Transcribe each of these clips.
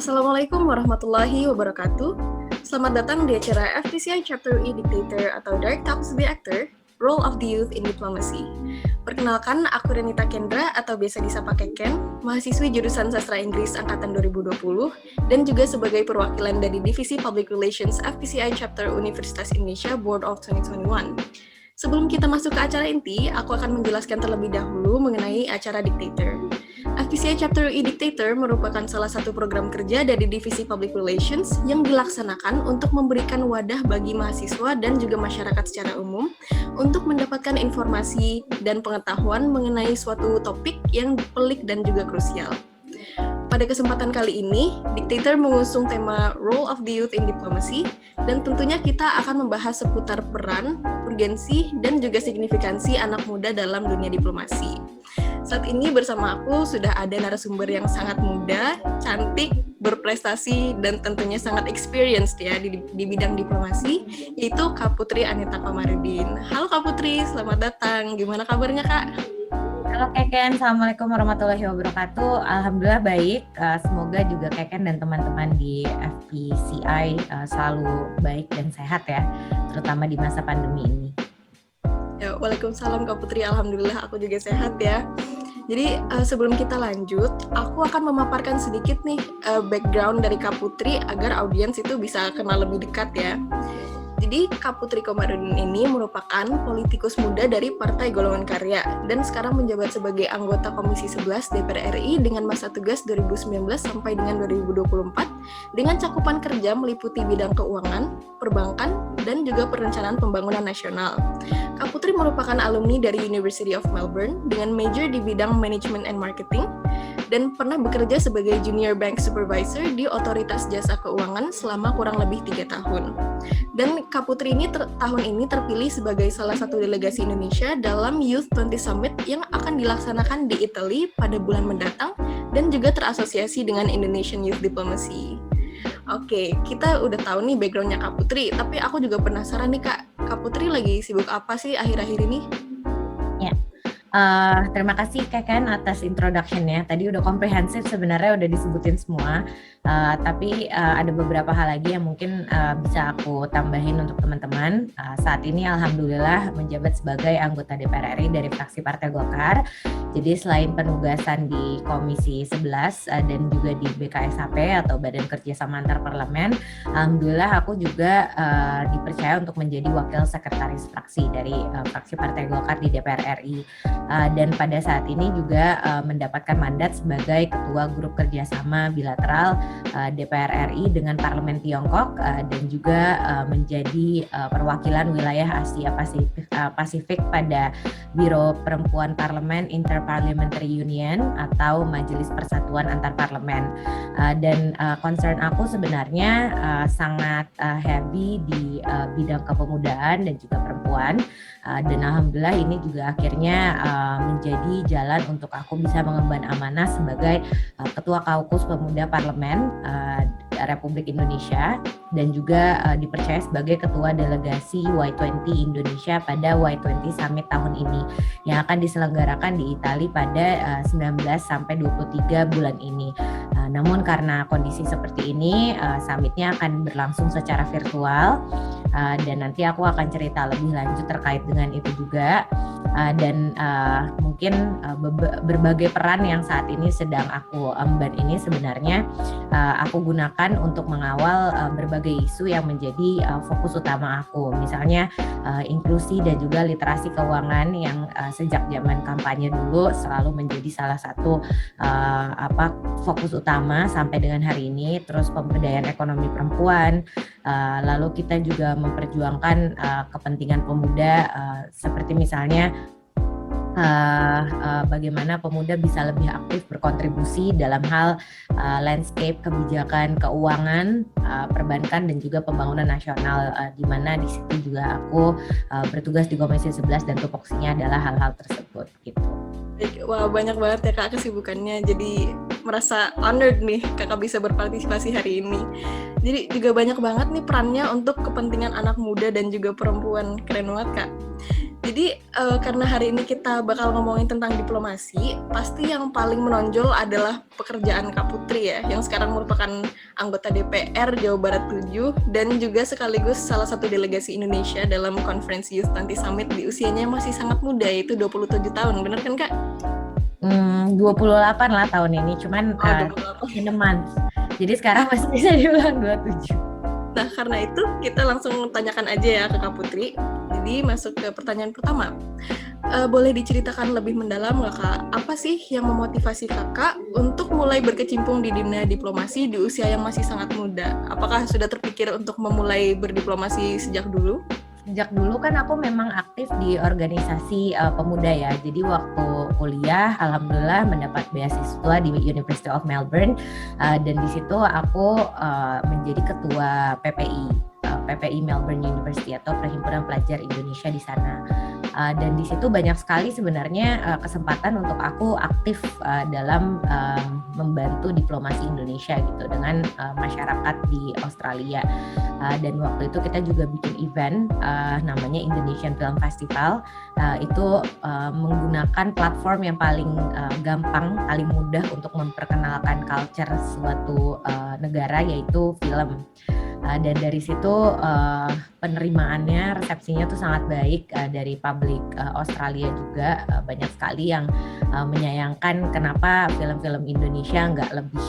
Assalamualaikum warahmatullahi wabarakatuh. Selamat datang di acara FPCI Chapter E Dictator atau Direct Talks to the Actor, Role of the Youth in Diplomacy. Perkenalkan, aku Renita Kendra atau biasa disapa Keken, mahasiswi jurusan Sastra Inggris Angkatan 2020, dan juga sebagai perwakilan dari Divisi Public Relations FPCI Chapter Universitas Indonesia Board of 2021. Sebelum kita masuk ke acara inti, aku akan menjelaskan terlebih dahulu mengenai acara Dictator. FPCI Chapter E-Dictator merupakan salah satu program kerja dari Divisi Public Relations yang dilaksanakan untuk memberikan wadah bagi mahasiswa dan juga masyarakat secara umum untuk mendapatkan informasi dan pengetahuan mengenai suatu topik yang pelik dan juga krusial. Pada kesempatan kali ini, Dictator mengusung tema Role of the Youth in Diplomacy, dan tentunya kita akan membahas seputar peran, urgensi, dan juga signifikansi anak muda dalam dunia diplomasi. Saat ini bersama aku sudah ada narasumber yang sangat muda, cantik, berprestasi, dan tentunya sangat experienced ya di bidang diplomasi, yaitu Kak Putri Anita Komarudin. Halo Kak Putri, selamat datang. Gimana kabarnya Kak? Halo Keken, Assalamualaikum warahmatullahi wabarakatuh. Alhamdulillah baik, semoga juga Keken dan teman-teman di FPCI selalu baik dan sehat ya, terutama di masa pandemi ini. Ya, Waalaikumsalam Kak Putri, Alhamdulillah aku juga sehat ya. Jadi sebelum kita lanjut, aku akan memaparkan sedikit nih background dari Kak Putri agar audiens itu bisa kenal lebih dekat ya. Jadi Kak Putri Komarudin ini merupakan politikus muda dari Partai Golongan Karya dan sekarang menjabat sebagai anggota Komisi 11 DPR RI dengan masa tugas 2019 sampai dengan 2024 dengan cakupan kerja meliputi bidang keuangan, perbankan, dan juga perencanaan pembangunan nasional. Kak Putri merupakan alumni dari University of Melbourne dengan major di bidang Management and Marketing dan pernah bekerja sebagai Junior Bank Supervisor di Otoritas Jasa Keuangan selama kurang lebih 3 tahun. Dan Kak Putri ini tahun ini terpilih sebagai salah satu delegasi Indonesia dalam Youth 20 Summit yang akan dilaksanakan di Italia pada bulan mendatang dan juga terasosiasi dengan Indonesian Youth Diplomacy. Oke, kita udah tahu nih background-nya Kak Putri, tapi aku juga penasaran nih Kak Putri lagi sibuk apa sih akhir-akhir ini? Ya. Terima kasih Keken atas introduction-nya. Tadi udah komprehensif sebenarnya, udah disebutin semua. Tapi ada beberapa hal lagi yang mungkin bisa aku tambahin untuk teman-teman. Saat ini alhamdulillah menjabat sebagai anggota DPR RI dari fraksi Partai Golkar. Jadi selain penugasan di Komisi 11 dan juga di BKSHP atau Badan Kerjasama Antar Parlemen, alhamdulillah aku juga dipercaya untuk menjadi wakil sekretaris fraksi dari fraksi Partai Golkar di DPR RI. Dan pada saat ini juga mendapatkan mandat sebagai Ketua Grup Kerjasama Bilateral DPR RI dengan Parlemen Tiongkok dan juga menjadi perwakilan wilayah Asia Pasifik pada Biro Perempuan Parlemen Interparliamentary Union atau Majelis Persatuan Antar Parlemen. Dan concern aku sebenarnya sangat heavy di bidang kepemudaan dan juga perempuan. Dan alhamdulillah ini juga akhirnya menjadi jalan untuk aku bisa mengemban amanah sebagai Ketua Kaukus Pemuda Parlemen Republik Indonesia dan juga dipercaya sebagai Ketua Delegasi Y20 Indonesia pada Y20 Summit tahun ini yang akan diselenggarakan di Italia pada 19 sampai 23 bulan ini. Namun karena kondisi seperti ini, summitnya akan berlangsung secara virtual dan nanti aku akan cerita lebih lanjut terkait dengan itu juga. Dan mungkin berbagai peran yang saat ini sedang aku emban ini sebenarnya aku gunakan untuk mengawal berbagai isu yang menjadi fokus utama aku. Misalnya inklusi dan juga literasi keuangan yang sejak zaman kampanye dulu selalu menjadi salah satu fokus utama sampai dengan hari ini. Terus pemberdayaan ekonomi perempuan, lalu kita juga memperjuangkan kepentingan pemuda seperti misalnya bagaimana pemuda bisa lebih aktif berkontribusi dalam hal landscape kebijakan keuangan, perbankan dan juga pembangunan nasional, di mana di situ juga aku bertugas di Komisi 11 dan tupoksinya adalah hal-hal tersebut gitu. Wah, banyak banget ya Kak kesibukannya, jadi merasa honored nih Kakak bisa berpartisipasi hari ini. Jadi juga banyak banget nih perannya untuk kepentingan anak muda dan juga perempuan, keren banget Kak. Jadi karena hari ini kita bakal ngomongin tentang diplomasi, pasti yang paling menonjol adalah pekerjaan Kak Putri ya, yang sekarang merupakan anggota DPR Jawa Barat 7 dan juga sekaligus salah satu delegasi Indonesia dalam Conference Youth 20 Summit di usianya yang masih sangat muda, yaitu 27 tahun. Bener kan Kak? 28 lah tahun ini, cuman 28. in a month. Jadi sekarang masih bisa dibilang 27. Nah, karena itu kita langsung tanyakan aja ya ke Kak Putri. Jadi masuk ke pertanyaan pertama. Boleh diceritakan lebih mendalam nggak Kak, apa sih yang memotivasi Kakak untuk mulai berkecimpung di dunia diplomasi di usia yang masih sangat muda? Apakah sudah terpikir untuk memulai berdiplomasi sejak dulu? Sejak dulu kan aku memang aktif di organisasi pemuda ya. Jadi waktu kuliah, alhamdulillah mendapat beasiswa di University of Melbourne dan di situ aku menjadi ketua PPI Melbourne University atau Perhimpunan Pelajar Indonesia di sana. Dan di situ banyak sekali sebenarnya kesempatan untuk aku aktif dalam membantu diplomasi Indonesia gitu dengan masyarakat di Australia. Dan waktu itu kita juga bikin event namanya Indonesian Film Festival. Itu menggunakan platform yang paling gampang, paling mudah untuk memperkenalkan culture suatu negara, yaitu film. Dan dari situ penerimaannya, resepsinya tuh sangat baik dari publik Australia juga. Banyak sekali yang menyayangkan kenapa film-film Indonesia nggak lebih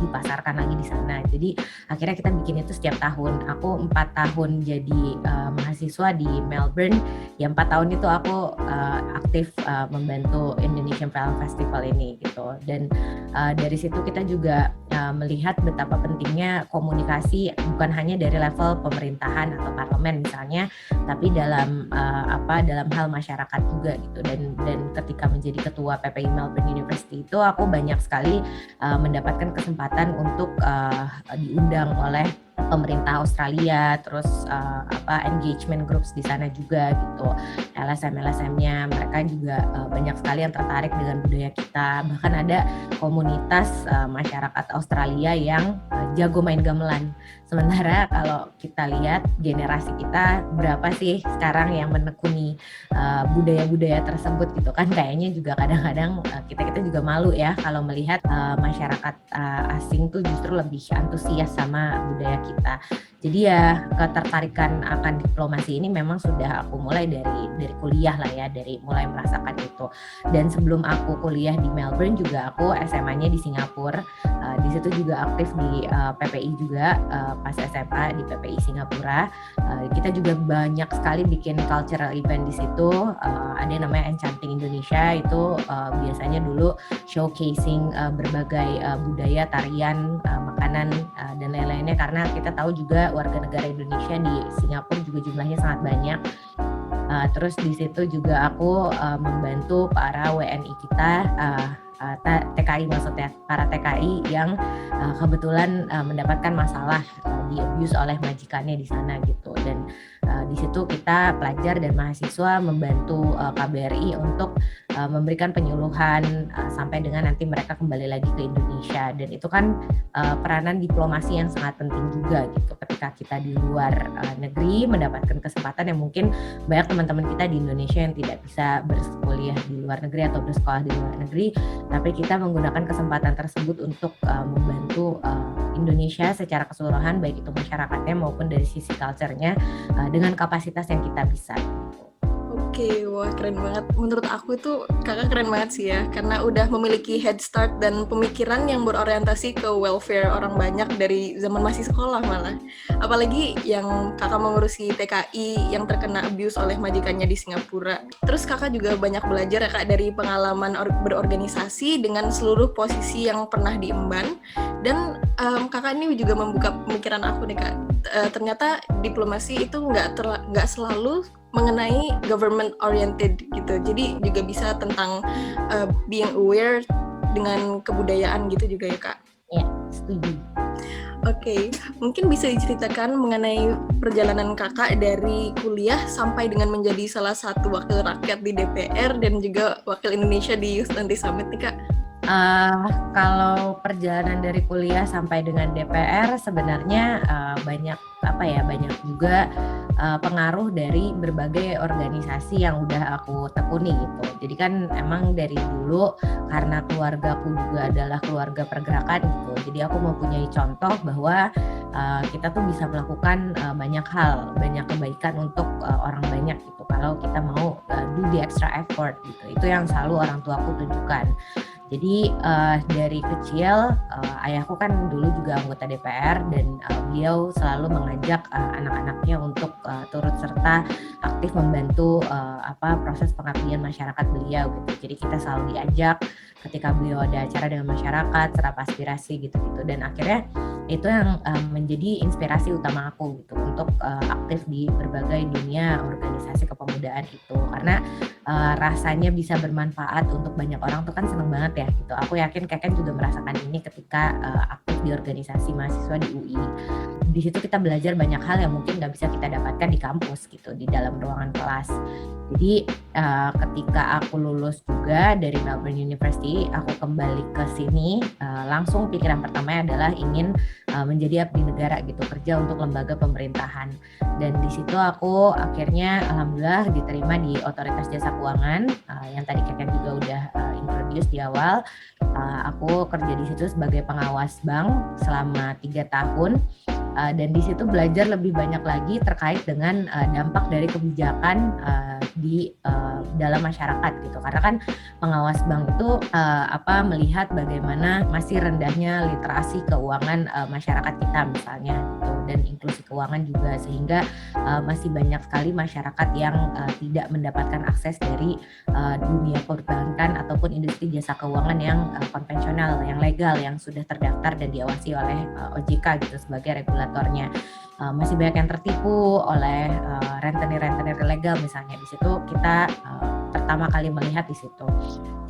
dipasarkan lagi di sana. Jadi akhirnya kita bikin itu setiap tahun. Aku 4 tahun jadi mahasiswa di Melbourne. Ya 4 tahun itu aku aktif membantu Indonesian Film Festival ini gitu. Dan dari situ kita juga melihat betapa pentingnya komunikasi bukan hanya dari level pemerintahan atau parlemen misalnya, tapi dalam hal masyarakat juga gitu. Dan ketika menjadi ketua PPI Melbourne University itu aku banyak sekali mendapatkan kesempatan untuk diundang oleh pemerintah Australia, terus engagement groups di sana juga gitu, LSM-nya mereka juga banyak sekali yang tertarik dengan budaya kita. Bahkan ada komunitas masyarakat Australia yang jago main gamelan. Sementara kalau kita lihat generasi kita berapa sih sekarang yang menekuni budaya-budaya tersebut gitu kan, kayaknya juga kadang-kadang kita juga malu ya kalau melihat masyarakat asing tuh justru lebih antusias sama budaya kita. Jadi ya ketertarikan akan diplomasi ini memang sudah aku mulai dari kuliah lah ya, dari mulai merasakan itu. Dan sebelum aku kuliah di Melbourne juga aku SMA-nya di Singapura. Di situ juga aktif di PPI juga pas SMA di PPI Singapura. Kita juga banyak sekali bikin cultural event di situ. Ada yang namanya Enchanting Indonesia, itu biasanya dulu showcasing berbagai budaya, tarian, makanan dan lain-lainnya, karena kita tahu juga warga negara Indonesia di Singapura juga jumlahnya sangat banyak. Terus di situ juga aku membantu para WNI kita, TKI maksudnya, para TKI yang kebetulan mendapatkan masalah di abuse oleh majikannya di sana gitu. Dan di situ kita pelajar dan mahasiswa membantu KBRI untuk memberikan penyuluhan sampai dengan nanti mereka kembali lagi ke Indonesia. Dan itu kan peranan diplomasi yang sangat penting juga gitu, ketika kita di luar negeri mendapatkan kesempatan yang mungkin banyak teman-teman kita di Indonesia yang tidak bisa berkuliah di luar negeri atau bersekolah di luar negeri, tapi kita menggunakan kesempatan tersebut untuk membantu Indonesia secara keseluruhan, baik itu masyarakatnya maupun dari sisi culture-nya dengan kapasitas yang kita bisa. Oke, wah keren banget. Menurut aku itu kakak keren banget sih ya, karena udah memiliki head start dan pemikiran yang berorientasi ke welfare orang banyak dari zaman masih sekolah malah. Apalagi yang kakak mengurusi TKI yang terkena abuse oleh majikannya di Singapura. Terus kakak juga banyak belajar ya kak dari pengalaman berorganisasi dengan seluruh posisi yang pernah diemban. Dan kakak ini juga membuka pemikiran aku nih kak. Ternyata diplomasi itu nggak selalu mengenai government oriented gitu, jadi juga bisa tentang being aware dengan kebudayaan gitu juga ya kak. Ya, setuju. Oke, mungkin bisa diceritakan mengenai perjalanan kakak dari kuliah sampai dengan menjadi salah satu wakil rakyat di DPR dan juga wakil Indonesia di Youth 20 Summit nih kak. Kalau perjalanan dari kuliah sampai dengan DPR sebenarnya banyak juga pengaruh dari berbagai organisasi yang udah aku tekuni gitu. Jadi kan emang dari dulu karena keluargaku juga adalah keluarga pergerakan gitu. Jadi aku mempunyai contoh bahwa kita tuh bisa melakukan banyak hal, banyak kebaikan untuk orang banyak gitu. Kalau kita mau do the extra effort gitu. Itu yang selalu orang tuaku tunjukkan. Jadi dari kecil ayahku kan dulu juga anggota DPR dan beliau selalu mengajak anak-anaknya untuk turut serta aktif membantu proses pengabdian masyarakat beliau gitu. Jadi kita selalu diajak ketika beliau ada acara dengan masyarakat, serap aspirasi gitu-gitu, dan akhirnya itu yang menjadi inspirasi utama aku gitu untuk aktif di berbagai dunia organisasi kepemudaan itu, karena rasanya bisa bermanfaat untuk banyak orang tuh kan seneng banget ya gitu. Aku yakin Keken juga merasakan ini ketika aktif di organisasi mahasiswa di UI. Di situ kita belajar banyak hal yang mungkin nggak bisa kita dapatkan di kampus gitu, di dalam ruangan kelas. Jadi ketika aku lulus juga dari Melbourne University, aku kembali ke sini, langsung pikiran pertamanya adalah ingin menjadi abdi negara gitu, kerja untuk lembaga pemerintahan. Dan di situ aku akhirnya alhamdulillah diterima di Otoritas Jasa Keuangan yang tadi Keken juga udah introduce di awal. Aku kerja di situ sebagai pengawas bank selama 3 tahun. Dan di situ belajar lebih banyak lagi terkait dengan dampak dari kebijakan di dalam masyarakat gitu, karena kan pengawas bank itu melihat bagaimana masih rendahnya literasi keuangan masyarakat kita misalnya gitu, dan inklusi keuangan juga, sehingga masih banyak sekali masyarakat yang tidak mendapatkan akses dari dunia perbankan ataupun industri jasa keuangan yang konvensional, yang legal, yang sudah terdaftar dan diawasi oleh OJK gitu sebagai regulatornya. Masih banyak yang tertipu oleh rentenir-rentenir ilegal misalnya. Di situ kita pertama kali melihat di situ.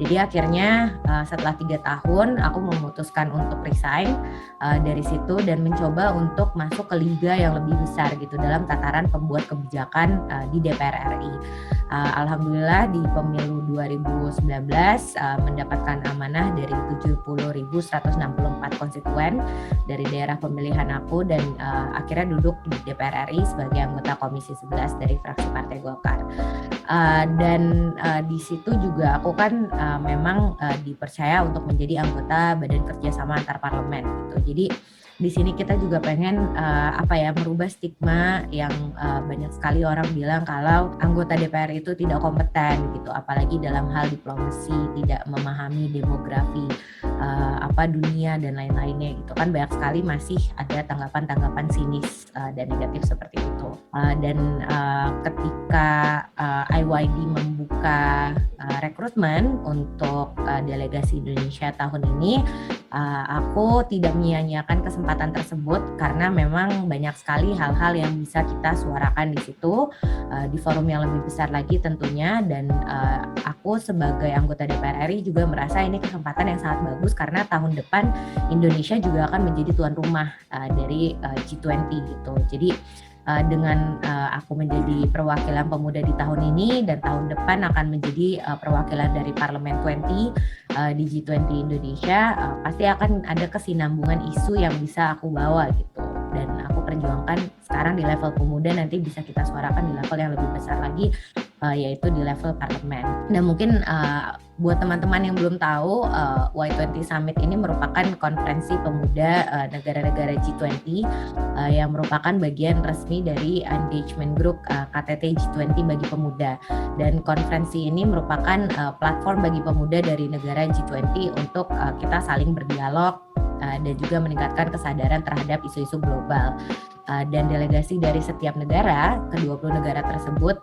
Jadi akhirnya setelah 3 tahun aku memutuskan untuk resign dari situ dan mencoba untuk masuk ke liga yang lebih besar gitu dalam tataran pembuat kebijakan di DPR RI. Alhamdulillah di pemilu 2019 mendapatkan amanah dari 70.164 konstituen dari daerah pemilihan aku, dan akhirnya duduk di DPR RI sebagai anggota Komisi 11 dari fraksi Partai Golkar. Dan di situ juga aku kan memang dipercaya untuk menjadi anggota Badan Kerjasama Antar Parlemen gitu. Jadi di sini kita juga pengen merubah stigma yang banyak sekali orang bilang kalau anggota DPR itu tidak kompeten gitu, apalagi dalam hal diplomasi, tidak memahami demografi dunia dan lain-lainnya gitu kan. Banyak sekali masih ada tanggapan-tanggapan sinis dan negatif seperti itu. Dan ketika IYD membuka rekrutmen untuk delegasi Indonesia tahun ini, aku tidak menyia-nyiakan kesempatan tersebut karena memang banyak sekali hal-hal yang bisa kita suarakan di situ di forum yang lebih besar lagi tentunya. Dan aku sebagai anggota DPR RI juga merasa ini kesempatan yang sangat bagus karena tahun depan Indonesia juga akan menjadi tuan rumah dari G20 gitu. Jadi dengan aku menjadi perwakilan pemuda di tahun ini, dan tahun depan akan menjadi perwakilan dari Parlemen 20 di G20 Indonesia, pasti akan ada kesinambungan isu yang bisa aku bawa gitu, dan aku perjuangkan sekarang di level pemuda, nanti bisa kita suarakan di level yang lebih besar lagi, yaitu di level parlemen. Dan mungkin buat teman-teman yang belum tahu, Y20 Summit ini merupakan konferensi pemuda negara-negara G20 yang merupakan bagian resmi dari engagement group KTT G20 bagi pemuda. Dan konferensi ini merupakan platform bagi pemuda dari negara G20 untuk kita saling berdialog dan juga meningkatkan kesadaran terhadap isu-isu global. Dan delegasi dari setiap negara, ke-20 negara tersebut,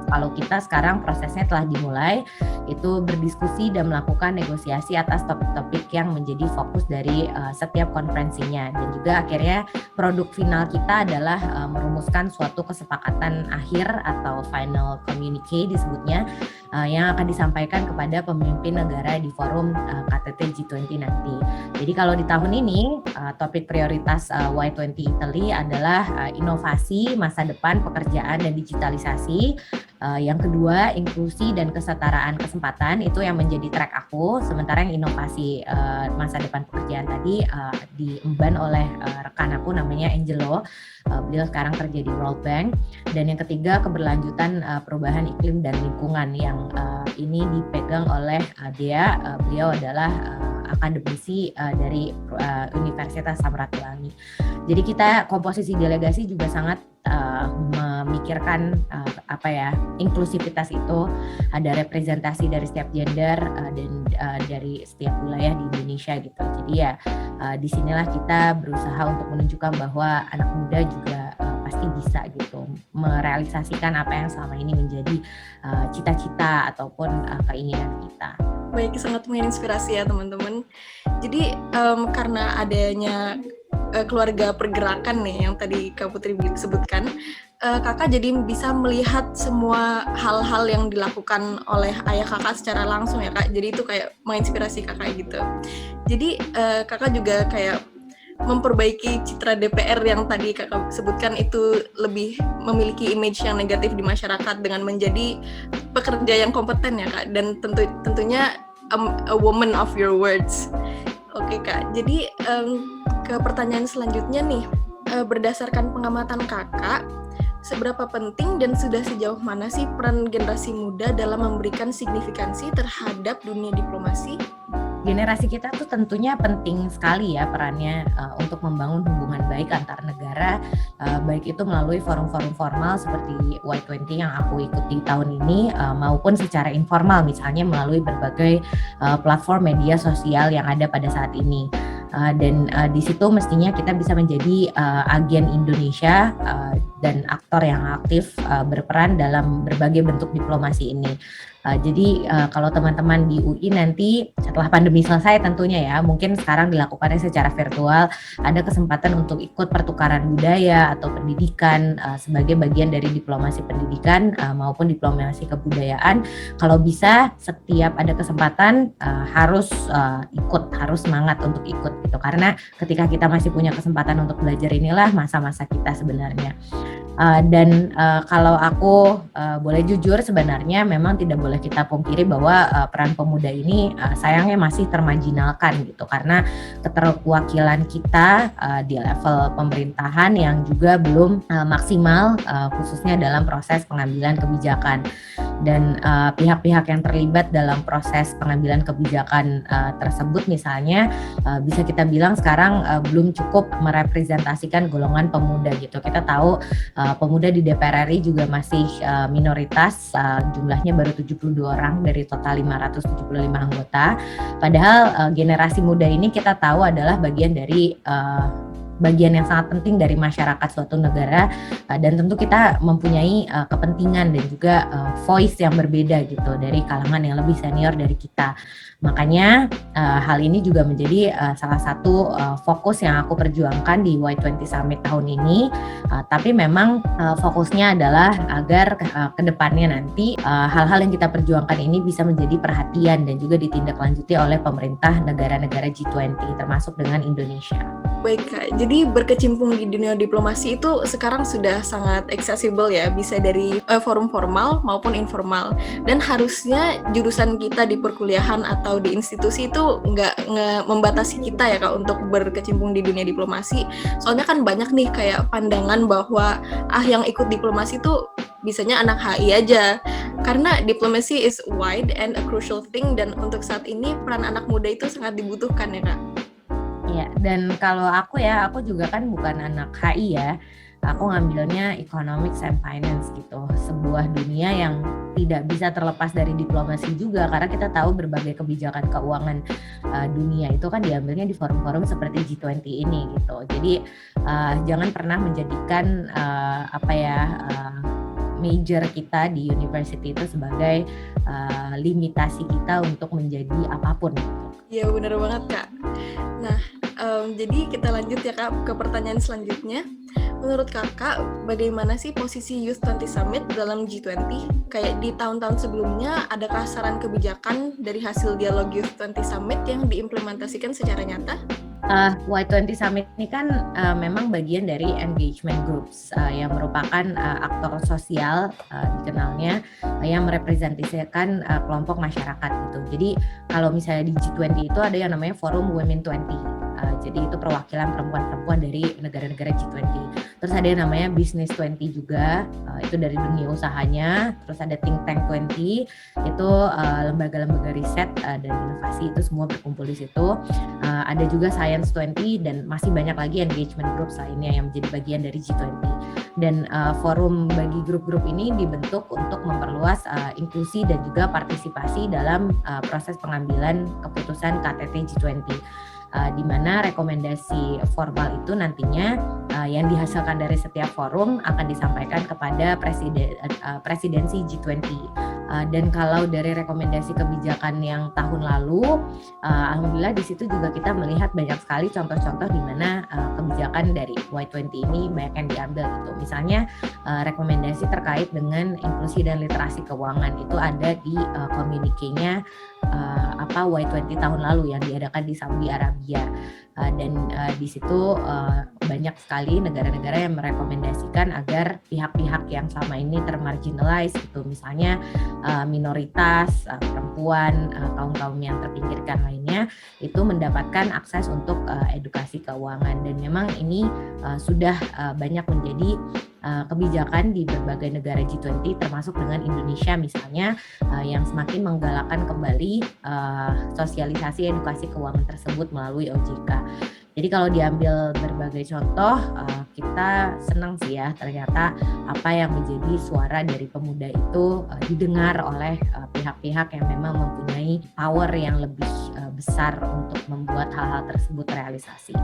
kalau kita sekarang prosesnya telah dimulai, itu berdiskusi dan melakukan negosiasi atas topik-topik yang menjadi fokus dari setiap konferensinya. Dan juga akhirnya produk final kita adalah merumuskan suatu kesepakatan akhir atau final communique disebutnya, yang akan disampaikan kepada pemimpin negara di forum KTT G20 nanti. Jadi kalau di tahun ini topik prioritas Y20 Italy adalah inovasi, masa depan, pekerjaan, dan digitalisasi. Yang kedua, inklusi dan kesetaraan kesempatan, itu yang menjadi track aku. Sementara yang inovasi masa depan pekerjaan tadi diemban oleh rekan aku namanya Angelo. Beliau sekarang kerja di World Bank. Dan yang ketiga, keberlanjutan perubahan iklim dan lingkungan, yang ini dipegang oleh Dea. Beliau adalah akademisi dari Universitas Samratulangi. Jadi kita komposisi delegasi juga sangat memikirkan inklusivitas itu, ada representasi dari setiap gender dan dari setiap wilayah di Indonesia gitu. Jadi ya disinilah kita berusaha untuk menunjukkan bahwa anak muda juga pasti bisa gitu merealisasikan apa yang selama ini menjadi cita-cita ataupun keinginan kita. Baik, sangat menginspirasi ya teman-teman. Jadi karena adanya keluarga pergerakan nih yang tadi Kak Putri sebutkan, kakak jadi bisa melihat semua hal-hal yang dilakukan oleh ayah kakak secara langsung ya Kak. Jadi itu kayak menginspirasi kakak gitu. Jadi kakak juga kayak memperbaiki citra DPR yang tadi kakak sebutkan itu lebih memiliki image yang negatif di masyarakat dengan menjadi pekerja yang kompeten ya Kak, dan tentunya a woman of your words. Oke Kak, jadi ke pertanyaan selanjutnya nih, berdasarkan pengamatan kakak, seberapa penting dan sudah sejauh mana sih peran generasi muda dalam memberikan signifikansi terhadap dunia diplomasi? Generasi kita tuh tentunya penting sekali ya perannya untuk membangun hubungan baik antar negara, baik itu melalui forum-forum formal seperti Y20 yang aku ikuti tahun ini, maupun secara informal misalnya melalui berbagai platform media sosial yang ada pada saat ini. Dan di situ mestinya kita bisa menjadi agen Indonesia dan aktor yang aktif berperan dalam berbagai bentuk diplomasi ini. Jadi kalau teman-teman di UI nanti setelah pandemi selesai tentunya ya, mungkin sekarang dilakukannya secara virtual, ada kesempatan untuk ikut pertukaran budaya atau pendidikan sebagai bagian dari diplomasi pendidikan maupun diplomasi kebudayaan. Kalau bisa setiap ada kesempatan harus ikut, harus semangat untuk ikut gitu, karena ketika kita masih punya kesempatan untuk belajar inilah masa-masa kita sebenarnya. Dan kalau aku boleh jujur, sebenarnya memang tidak boleh kita pungkiri bahwa peran pemuda ini sayangnya masih termarginalkan gitu, karena keterwakilan kita di level pemerintahan yang juga belum maksimal, khususnya dalam proses pengambilan kebijakan. Dan pihak-pihak yang terlibat dalam proses pengambilan kebijakan tersebut misalnya bisa kita bilang sekarang belum cukup merepresentasikan golongan pemuda gitu. Kita tahu pemuda di DPR RI juga masih minoritas, jumlahnya baru 72 orang dari total 575 anggota. Padahal generasi muda ini kita tahu adalah bagian dari bagian yang sangat penting dari masyarakat suatu negara, dan tentu kita mempunyai kepentingan dan juga voice yang berbeda gitu dari kalangan yang lebih senior dari kita. Makanya hal ini juga menjadi salah satu fokus yang aku perjuangkan di Y20 Summit tahun ini. Tapi memang fokusnya adalah agar ke depannya nanti hal-hal yang kita perjuangkan ini bisa menjadi perhatian dan juga ditindaklanjuti oleh pemerintah negara-negara G20 termasuk dengan Indonesia. Baik Kak, jadi berkecimpung di dunia diplomasi itu sekarang sudah sangat accessible ya, bisa dari forum formal maupun informal. Dan harusnya jurusan kita di perkuliahan atau di institusi itu nggak membatasi kita ya Kak untuk berkecimpung di dunia diplomasi. Soalnya kan banyak nih kayak pandangan bahwa yang ikut diplomasi itu bisanya anak HI aja. Karena diplomasi is wide and a crucial thing, dan untuk saat ini peran anak muda itu sangat dibutuhkan ya Kak. Ya, dan kalau aku juga kan bukan anak HI ya, aku ngambilnya Economics and Finance gitu, sebuah dunia yang tidak bisa terlepas dari diplomasi juga, karena kita tahu berbagai kebijakan keuangan dunia itu kan diambilnya di forum-forum seperti G20 ini gitu. Jadi jangan pernah menjadikan major kita di university itu sebagai limitasi kita untuk menjadi apapun gitu. Iya benar banget Kak. Nah, jadi kita lanjut ya Kak ke pertanyaan selanjutnya. Menurut kakak, bagaimana sih posisi Youth 20 Summit dalam G20? Kayak di tahun-tahun sebelumnya, adakah saran kebijakan dari hasil dialog Youth 20 Summit yang diimplementasikan secara nyata? Y20 Summit ini kan memang bagian dari engagement groups yang merupakan aktor sosial dikenalnya yang merepresentasikan kelompok masyarakat gitu. Jadi kalau misalnya di G20 itu ada yang namanya Forum Women 20. Jadi itu perwakilan perempuan-perempuan dari negara-negara G20. Terus ada yang namanya Business 20 juga, itu dari dunia usahanya. Terus ada Think Tank 20, itu lembaga-lembaga riset dan inovasi, itu semua berkumpul di situ. Ada juga Science 20 dan masih banyak lagi engagement groups lainnya yang menjadi bagian dari G20. Dan forum bagi grup-grup ini dibentuk untuk memperluas inklusi dan juga partisipasi dalam proses pengambilan keputusan KTT G20. Di mana rekomendasi formal itu nantinya yang dihasilkan dari setiap forum akan disampaikan kepada presidensi G20. Dan kalau dari rekomendasi kebijakan yang tahun lalu, alhamdulillah di situ juga kita melihat banyak sekali contoh-contoh di mana kebijakan dari Y20 ini banyak yang diambil gitu. Misalnya rekomendasi terkait dengan inklusi dan literasi keuangan itu ada di komunikenya Y20 tahun lalu yang diadakan di Saudi Arabia. Dan di situ banyak sekali negara-negara yang merekomendasikan agar pihak-pihak yang selama ini termarginalize gitu, misalnya minoritas, perempuan, kaum-kaum yang terpinggirkan lainnya, itu mendapatkan akses untuk edukasi keuangan. Dan memang ini sudah banyak menjadi kebijakan di berbagai negara G20 termasuk dengan Indonesia misalnya yang semakin menggalakkan kembali sosialisasi edukasi keuangan tersebut melalui OJK. Jadi kalau diambil berbagai contoh, kita senang sih ya ternyata apa yang menjadi suara dari pemuda itu didengar oleh pihak-pihak yang memang mempunyai power yang lebih besar untuk membuat hal-hal tersebut realisasi.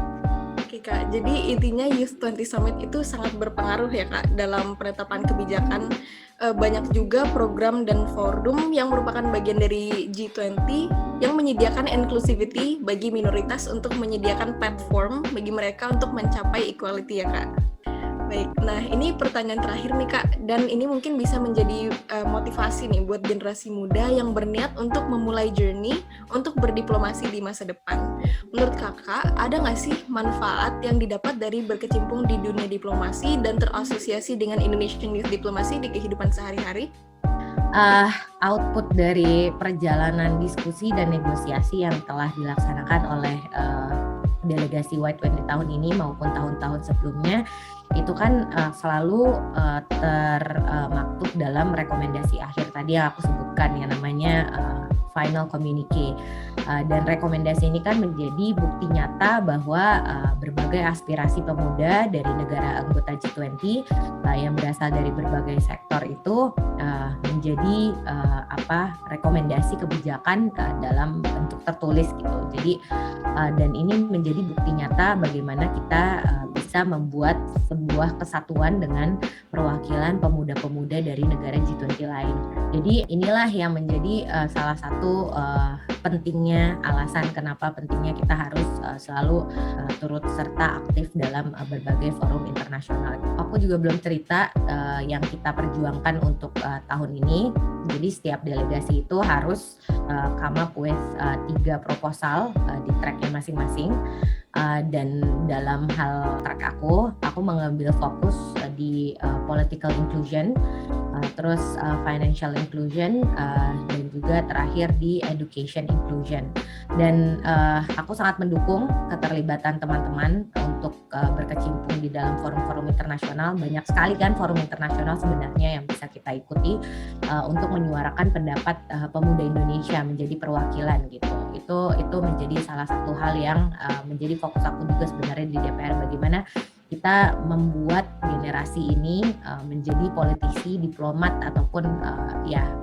Oke Kak, jadi intinya Youth 20 Summit itu sangat berpengaruh ya Kak dalam penetapan kebijakan. Banyak juga program dan forum yang merupakan bagian dari G20 yang menyediakan inclusivity bagi minoritas untuk menyediakan platform bagi mereka untuk mencapai equality ya Kak. Baik, nah ini pertanyaan terakhir nih Kak, dan ini mungkin bisa menjadi motivasi nih buat generasi muda yang berniat untuk memulai journey untuk berdiplomasi di masa depan. Menurut Kakak, ada nggak sih manfaat yang didapat dari berkecimpung di dunia diplomasi dan terasosiasi dengan Indonesian Youth Diplomacy di kehidupan sehari-hari? Output dari perjalanan diskusi dan negosiasi yang telah dilaksanakan oleh delegasi Y20 tahun ini maupun tahun-tahun sebelumnya itu kan selalu termaktub dalam rekomendasi akhir tadi yang aku sebutkan yang namanya final communique. Dan rekomendasi ini kan menjadi bukti nyata bahwa berbagai aspirasi pemuda dari negara anggota G20 yang berasal dari berbagai sektor itu menjadi rekomendasi kebijakan dalam bentuk tertulis gitu. Jadi dan ini menjadi bukti nyata bagaimana kita bisa membuat sebuah kesatuan dengan perwakilan pemuda-pemuda dari negara G20 lain. Jadi inilah yang menjadi salah satu pentingnya alasan kenapa pentingnya kita harus selalu turut serta aktif dalam berbagai forum internasional. Aku juga belum cerita yang kita perjuangkan untuk tahun ini. Jadi setiap delegasi itu harus come up with 3 proposal di tracknya masing-masing. Dan dalam hal track aku mengambil fokus di political inclusion, terus financial inclusion, dan juga terakhir di education inclusion. Dan aku sangat mendukung keterlibatan teman-teman untuk berkecimpung di dalam forum-forum internasional. Banyak sekali kan forum internasional sebenarnya yang bisa kita ikuti untuk menyuarakan pendapat pemuda Indonesia menjadi perwakilan gitu. Itu menjadi salah satu hal yang menjadi fokus aku juga sebenarnya di DPR, bagaimana kita membuat generasi ini menjadi politisi, diplomat ataupun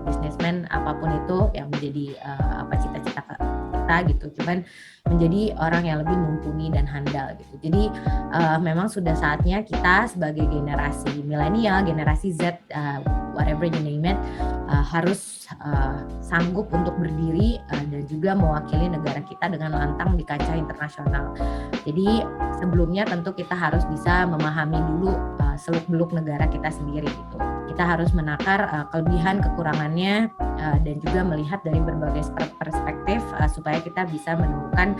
bisnismen apapun itu yang menjadi cita-cita kita kita gitu, cuman menjadi orang yang lebih mumpuni dan handal gitu. Jadi memang sudah saatnya kita sebagai generasi milenial, generasi Z, whatever you name it, harus sanggup untuk berdiri dan juga mewakili negara kita dengan lantang di kancah internasional. Jadi sebelumnya tentu kita harus bisa memahami dulu seluk-beluk negara kita sendiri gitu. Kita harus menakar kelebihan kekurangannya dan juga melihat dari berbagai perspektif supaya kita bisa menemukan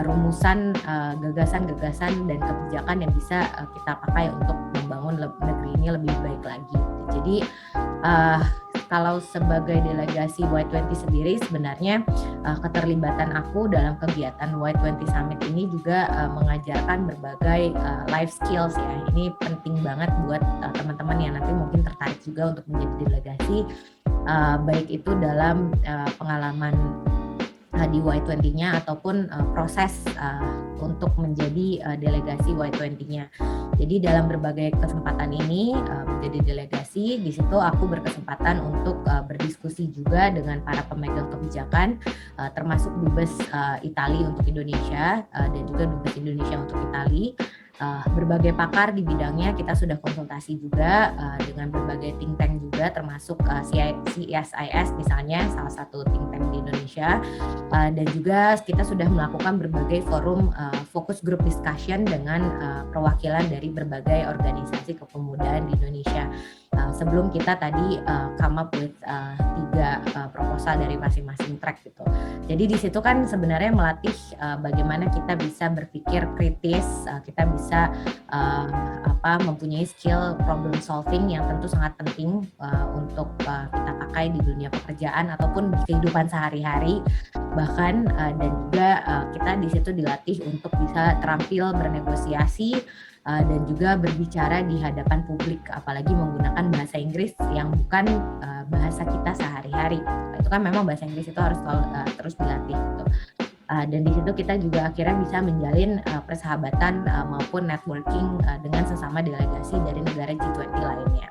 rumusan gagasan-gagasan dan kebijakan yang bisa kita pakai untuk membangun negeri ini lebih baik lagi. Jadi kalau sebagai delegasi Y20 sendiri sebenarnya keterlibatan aku dalam kegiatan Y20 Summit ini juga mengajarkan berbagai life skills ya. Ini penting banget buat teman-teman yang nanti mungkin tertarik juga untuk menjadi delegasi, baik itu dalam pengalaman di Y20-nya ataupun proses untuk menjadi delegasi Y20-nya. Jadi dalam berbagai kesempatan ini menjadi delegasi, di situ aku berkesempatan untuk berdiskusi juga dengan para pemegang kebijakan, termasuk Dubes Italia untuk Indonesia dan juga Dubes Indonesia untuk Italia. Berbagai pakar di bidangnya kita sudah konsultasi juga dengan berbagai think tank juga, termasuk CSIS misalnya, salah satu think tank di Indonesia, dan juga kita sudah melakukan berbagai forum focus group discussion dengan perwakilan dari berbagai organisasi kepemudaan di Indonesia. Sebelum kita tadi come up with 3 proposal dari masing-masing track gitu. Jadi di situ kan sebenarnya melatih bagaimana kita bisa berpikir kritis, kita bisa mempunyai skill problem solving yang tentu sangat penting untuk kita pakai di dunia pekerjaan ataupun di kehidupan sehari-hari. Bahkan dan juga kita di situ dilatih untuk bisa terampil bernegosiasi dan juga berbicara di hadapan publik, apalagi menggunakan bahasa Inggris yang bukan bahasa kita sehari-hari. Itu kan memang bahasa Inggris itu harus terus dilatih gitu. Dan di situ kita juga akhirnya bisa menjalin persahabatan maupun networking dengan sesama delegasi dari negara G20 lainnya.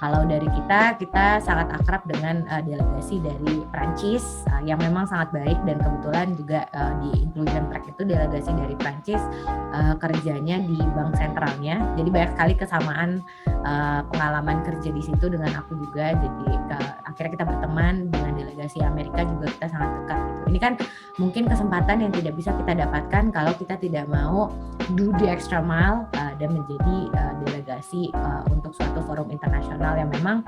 Kalau dari kita sangat akrab dengan delegasi dari Prancis yang memang sangat baik, dan kebetulan juga di Inclusion Track itu delegasi dari Prancis kerjanya di bank sentralnya. Jadi banyak sekali kesamaan pengalaman kerja di situ dengan aku juga. Jadi akhirnya kita berteman dengan delegasi Amerika juga, kita sangat dekat gitu. Ini kan mungkin kesempatan yang tidak bisa kita dapatkan kalau kita tidak mau do the extra mile dan menjadi delegasi untuk suatu forum internasional yang memang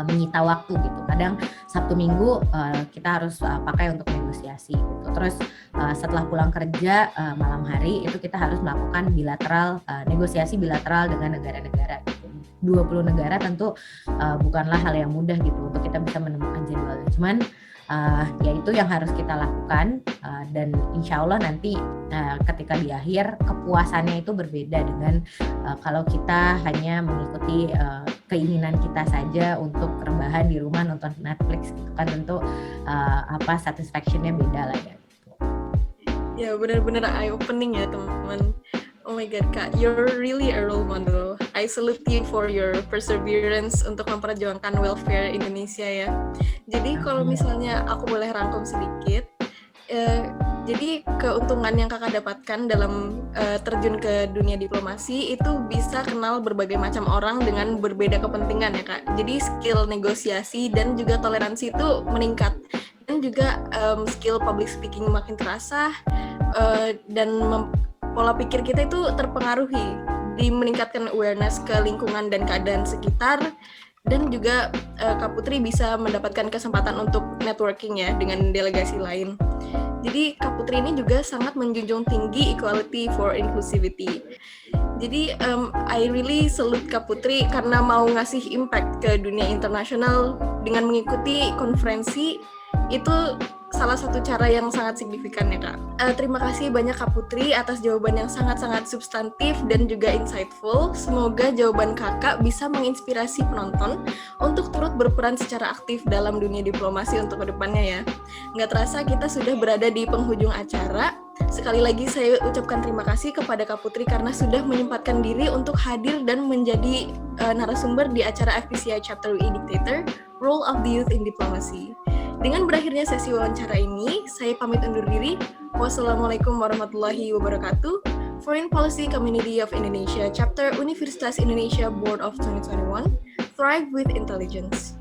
menyita waktu gitu. Kadang Sabtu Minggu kita harus pakai untuk negosiasi gitu. Terus setelah pulang kerja malam hari itu kita harus melakukan negosiasi bilateral dengan negara-negara gitu. 20 negara tentu bukanlah hal yang mudah gitu untuk kita bisa menemukan jadwalnya. Cuman ya itu yang harus kita lakukan, dan insya Allah nanti ketika di akhir kepuasannya itu berbeda dengan kalau kita hanya mengikuti keinginan kita saja untuk rebahan di rumah nonton Netflix gitu kan, tentu satisfaction-nya beda lah ya gitu. Ya benar-benar eye opening ya teman-teman. Oh my god Kak, you're really a role model. I salute you for your perseverance untuk memperjuangkan welfare Indonesia ya. Jadi kalau misalnya aku boleh rangkum sedikit, jadi keuntungan yang kakak dapatkan dalam terjun ke dunia diplomasi itu bisa kenal berbagai macam orang dengan berbeda kepentingan ya Kak. Jadi skill negosiasi dan juga toleransi itu meningkat. Dan juga skill public speaking makin terasa, dan pola pikir kita itu terpengaruhi, meningkatkan awareness ke lingkungan dan keadaan sekitar, dan juga Kak Putri bisa mendapatkan kesempatan untuk networking ya dengan delegasi lain. Jadi Kak Putri ini juga sangat menjunjung tinggi equality for inclusivity. Jadi I really salute Kak Putri karena mau ngasih impact ke dunia internasional dengan mengikuti konferensi. Itu salah satu cara yang sangat signifikan ya Kak. Terima kasih banyak Kak Putri atas jawaban yang sangat-sangat substantif dan juga insightful. Semoga jawaban kakak bisa menginspirasi penonton untuk turut berperan secara aktif dalam dunia diplomasi untuk kedepannya ya. Nggak terasa kita sudah berada di penghujung acara. Sekali lagi saya ucapkan terima kasih kepada Kak Putri karena sudah menyempatkan diri untuk hadir dan menjadi narasumber di acara FPCI Chapter E Dictator, Role of the Youth in Diplomacy. Dengan berakhirnya sesi wawancara ini, saya pamit undur diri. Wassalamualaikum warahmatullahi wabarakatuh. Foreign Policy Community of Indonesia, Chapter Universitas Indonesia Board of 2021, Thrive with Intelligence.